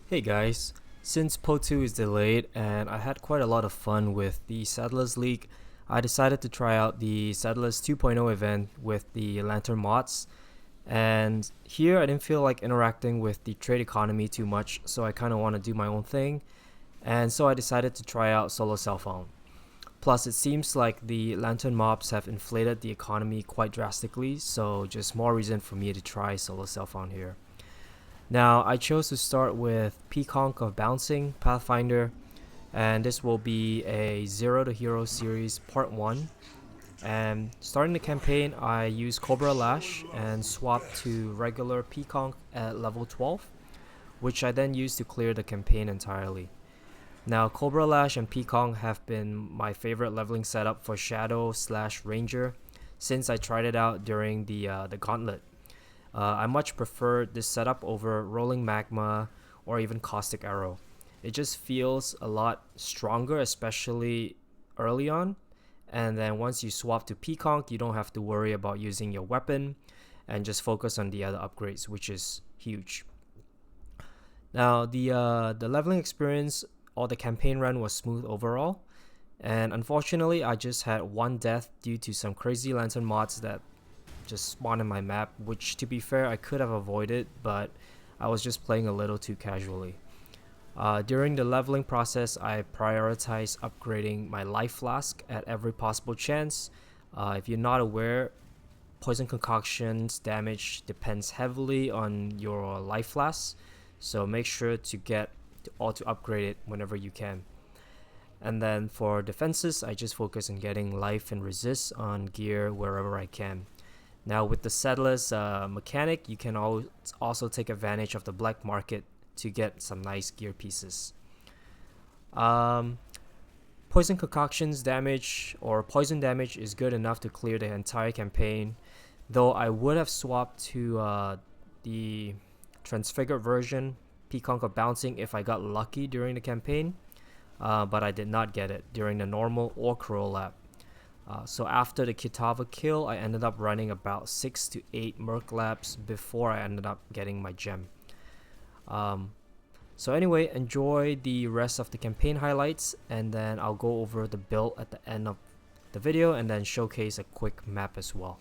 Hey guys, since PO2 is delayed and I had quite a lot of fun with the Settlers League, I decided to try out the Settlers 2.0 event with the Lantern mods. And here I didn't feel like interacting with the trade economy too much, so I kind of want to do my own thing. And so I decided to try out Solo Self-Found. Plus, it seems like the Lantern mobs have inflated the economy quite drastically, so just more reason for me to try Solo Self-Found here. Now, I chose to start with Pconc of Bouncing, Pathfinder, and this will be a Zero to Hero series part 1. And starting the campaign, I use Cobra Lash and swap to regular Pconc at level 12, which I then use to clear the campaign entirely. Now, Cobra Lash and Pconc have been my favorite leveling setup for Shadow / Ranger since I tried it out during the Gauntlet. I much prefer this setup over Rolling Magma or even Caustic Arrow. It just feels a lot stronger, especially early on. And then once you swap to Pconc, you don't have to worry about using your weapon and just focus on the other upgrades, which is huge. Now, the leveling experience or the campaign run was smooth overall. And unfortunately, I just had one death due to some crazy lantern mods that just spawned in my map, which to be fair I could have avoided, but I was just playing a little too casually. During the leveling process, I prioritized upgrading my life flask at every possible chance. If you're not aware, poison concoctions damage depends heavily on your life flask, so make sure to get to upgrade it whenever you can. And then for defenses, I just focus on getting life and resist on gear wherever I can. Now with the Settlers mechanic, you can also take advantage of the black market to get some nice gear pieces. Poison concoctions damage or poison damage is good enough to clear the entire campaign, though I would have swapped to the transfigured version, Pconc of Bouncing, if I got lucky during the campaign, but I did not get it during the normal or Crow lap. So after the Kitava kill, I ended up running about 6 to 8 Merc laps before I ended up getting my gem. So anyway, enjoy the rest of the campaign highlights, and then I'll go over the build at the end of the video and then showcase a quick map as well.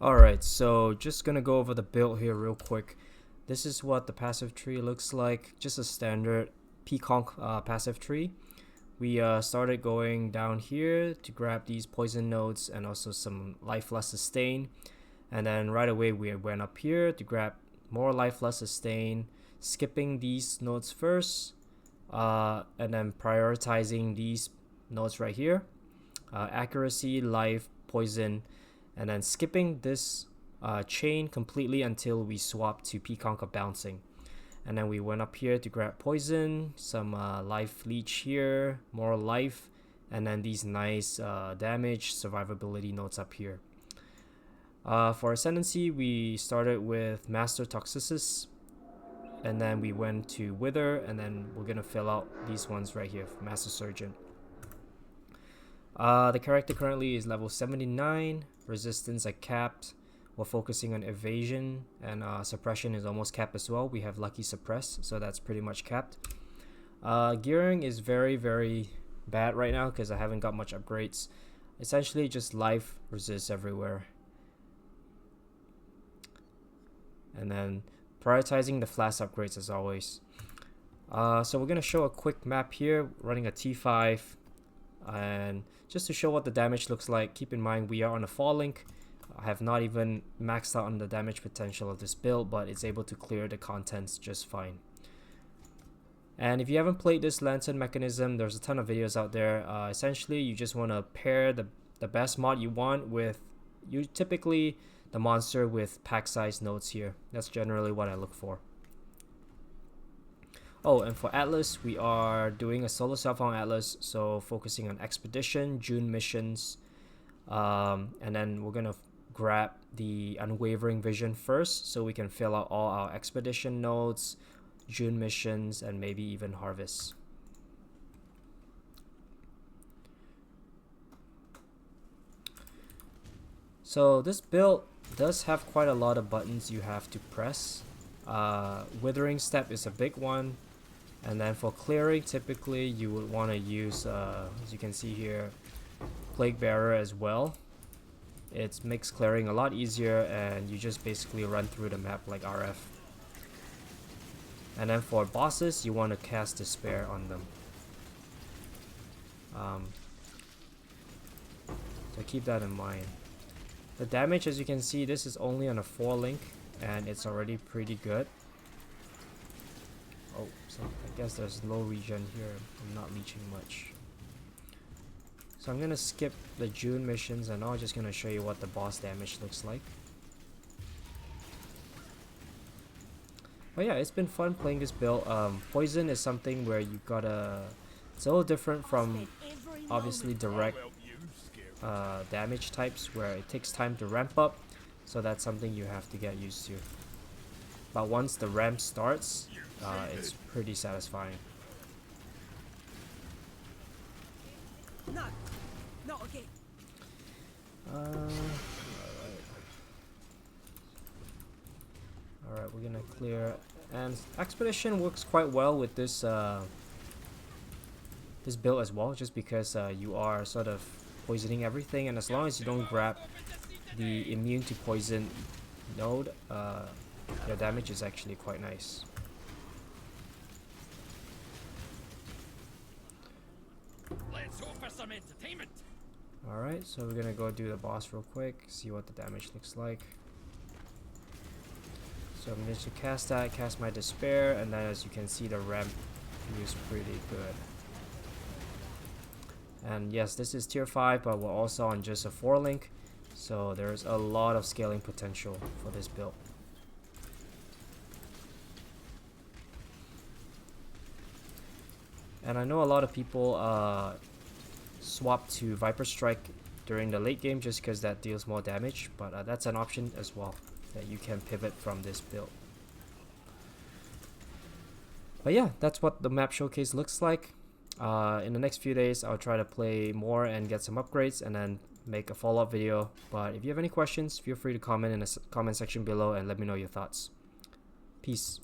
Alright, so just gonna go over the build here real quick. This is what the passive tree looks like, just a standard Pconc passive tree. We started going down here to grab these poison nodes and also some life less sustain. And then right away we went up here to grab more life less sustain, skipping these nodes first, and then prioritizing these nodes right here. Accuracy, life, poison, and then skipping this chain completely until we swap to Pconc of Bouncing. And then we went up here to grab poison, some life leech here, more life, and then these nice damage survivability notes up here. For Ascendancy, we started with Master Toxicus, and then we went to Wither, and then we're gonna fill out these ones right here for Master Surgeon. The character currently is level 79, resistance are capped. We're focusing on evasion, and suppression is almost capped as well. We have lucky suppress, so that's pretty much capped. Gearing is very, very bad right now because I haven't got much upgrades. Essentially just life resist everywhere. And then prioritizing the flash upgrades as always. So we're going to show a quick map here, running a T5. And just to show what the damage looks like, keep in mind we are on a fall link. I have not even maxed out on the damage potential of this build, but it's able to clear the contents just fine. And if you haven't played this lantern mechanism, there's a ton of videos out there. Essentially, you just want to pair the best mod you want with typically the monster with pack size nodes here. That's generally what I look for. Oh, and for Atlas, we are doing a solo self-found Atlas, so focusing on Expedition, June missions, and then we're gonna grab the Unwavering Vision first so we can fill out all our expedition nodes, June missions, and maybe even harvests. So this build does have quite a lot of buttons you have to press. Withering Step is a big one, and then for clearing, typically you would want to use, as you can see here, Plague Bearer as well. It makes clearing a lot easier, and you just basically run through the map like RF. And then for bosses, you want to cast Despair on them. So keep that in mind. The damage, as you can see, this is only on a 4 link, and it's already pretty good. Oh, so I guess there's low regen here. I'm not leeching much. So I'm gonna skip the June missions, and I'm just gonna show you what the boss damage looks like. But yeah, it's been fun playing this build. Poison is something where you gotta... It's a little different from obviously direct damage types where it takes time to ramp up, so that's something you have to get used to. But once the ramp starts, it's pretty satisfying. No, not again. Alright, we're gonna clear, and Expedition works quite well with this this build as well, just because you are sort of poisoning everything, and as long as you don't grab the immune to poison node, your damage is actually quite nice. Let's hope for some entertainment. Alright, so we're gonna go do the boss real quick, see what the damage looks like. So I'm going to cast that, cast my Despair, and then as you can see, the ramp is pretty good. And yes, this is tier 5, but we're also on just a 4 link, so there's a lot of scaling potential for this build. And I know a lot of people swap to Viper Strike during the late game just because that deals more damage, but that's an option as well that you can pivot from this build. But yeah, that's what the map showcase looks like. In the next few days, I'll try to play more and get some upgrades and then make a follow-up video. But if you have any questions, feel free to comment in the comment section below and let me know your thoughts. Peace.